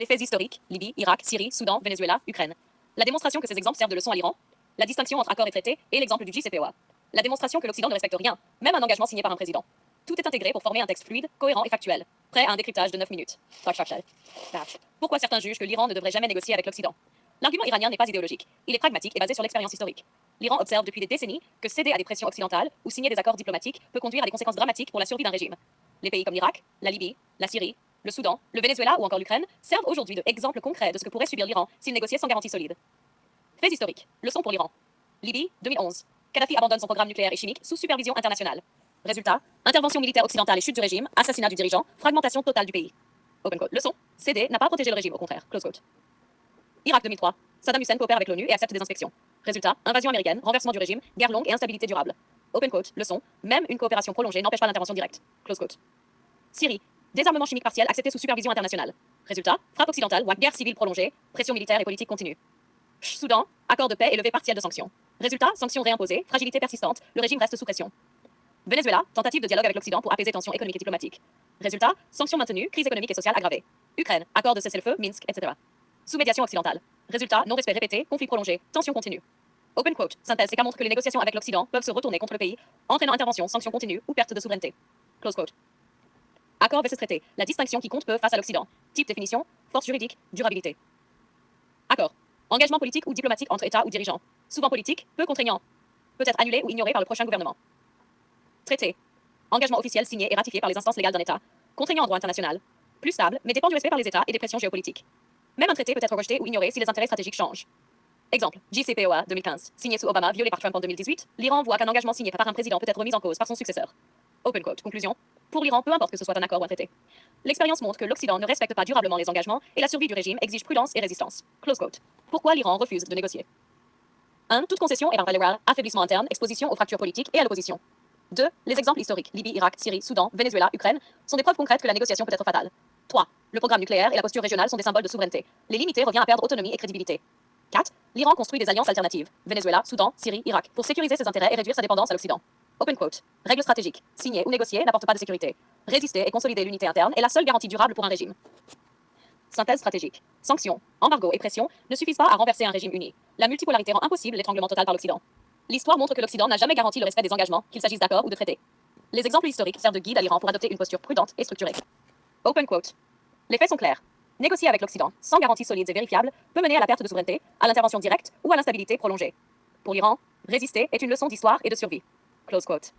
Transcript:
Les faits historiques, Libye, Irak, Syrie, Soudan, Venezuela, Ukraine. La démonstration que ces exemples servent de leçon à l'Iran. La distinction entre accords et traités et l'exemple du JCPOA. La démonstration que l'Occident ne respecte rien, même un engagement signé par un président. Tout est intégré pour former un texte fluide, cohérent et factuel, prêt à un décryptage de 9 minutes. Pourquoi certains jugent que l'Iran ne devrait jamais négocier avec l'Occident? L'argument iranien n'est pas idéologique, il est pragmatique et basé sur l'expérience historique. L'Iran observe depuis des décennies que céder à des pressions occidentales ou signer des accords diplomatiques peut conduire à des conséquences dramatiques pour la survie d'un régime. Les pays comme l'Irak, la Libye, la Syrie, le Soudan, le Venezuela ou encore l'Ukraine servent aujourd'hui d'exemples concrets de ce que pourrait subir l'Iran s'il négociait sans garantie solide. Faits historiques. Leçon pour l'Iran. Libye, 2011. Kadhafi abandonne son programme nucléaire et chimique sous supervision internationale. Résultat, intervention militaire occidentale et chute du régime, assassinat du dirigeant, fragmentation totale du pays. Open quote. Leçon, céder n'a pas protégé le régime, au contraire. Close quote. Irak 2003. Saddam Hussein coopère avec l'ONU et accepte des inspections. Résultat, invasion américaine, renversement du régime, guerre longue et instabilité durable. Open quote. Leçon, même une coopération prolongée n'empêche pas l'intervention directe. Close quote. Syrie. Désarmement chimique partiel accepté sous supervision internationale. Résultat, frappe occidentale, guerre civile prolongée, pression militaire et politique continue. Soudan, accord de paix et levée partielle de sanctions. Résultat, sanctions réimposées, fragilité persistante, le régime reste sous pression. Venezuela, tentative de dialogue avec l'Occident pour apaiser tensions économiques et diplomatiques. Résultat, sanctions maintenues, crise économique et sociale aggravée. Ukraine, accord de cessez-le-feu, Minsk, etc. Sous-médiation occidentale. Résultat, non-respect répété, conflit prolongé, tensions continues. Open quote. Synthèse, c'est qu'à montre que les négociations avec l'Occident peuvent se retourner contre le pays, entraînant intervention, sanctions continues ou perte de souveraineté. Close quote. Accord versus traité. La distinction qui compte peu face à l'Occident. Type définition, force juridique, durabilité. Accord. Engagement politique ou diplomatique entre États ou dirigeants. Souvent politique, peu contraignant. Peut être annulé ou ignoré par le prochain gouvernement. Traité. Engagement officiel signé et ratifié par les instances légales d'un État. Contraignant en droit international. Plus stable, mais dépend du respect par les États et des pressions géopolitiques. Même un traité peut être rejeté ou ignoré si les intérêts stratégiques changent. Exemple, JCPOA 2015, signé sous Obama, violé par Trump en 2018, l'Iran voit qu'un engagement signé par un président peut être remis en cause par son successeur. Open quote. Conclusion. Pour l'Iran, peu importe que ce soit un accord ou un traité. L'expérience montre que l'Occident ne respecte pas durablement les engagements et la survie du régime exige prudence et résistance. Close quote. Pourquoi l'Iran refuse de négocier? 1. Toute concession est irrévérable, affaiblissement interne, exposition aux fractures politiques et à l'opposition. 2. Les exemples historiques, Libye, Irak, Syrie, Soudan, Venezuela, Ukraine, sont des preuves concrètes que la négociation peut être fatale. 3. Le programme nucléaire et la posture régionale sont des symboles de souveraineté. Les limiter revient à perdre autonomie et crédibilité. 4. L'Iran construit des alliances alternatives, Venezuela, Soudan, Syrie, Irak, pour sécuriser ses intérêts et réduire sa dépendance à l'Occident. Open quote. Règle stratégique. Signer ou négocier n'apporte pas de sécurité. Résister et consolider l'unité interne est la seule garantie durable pour un régime. Synthèse stratégique. Sanctions, embargo et pression ne suffisent pas à renverser un régime uni. La multipolarité rend impossible l'étranglement total par l'Occident. L'histoire montre que l'Occident n'a jamais garanti le respect des engagements, qu'il s'agisse d'accords ou de traités. Les exemples historiques servent de guide à l'Iran pour adopter une posture prudente et structurée. Open quote. Les faits sont clairs. Négocier avec l'Occident, sans garanties solides et vérifiables, peut mener à la perte de souveraineté, à l'intervention directe ou à l'instabilité prolongée. Pour l'Iran, résister est une leçon d'histoire et de survie. Close quote.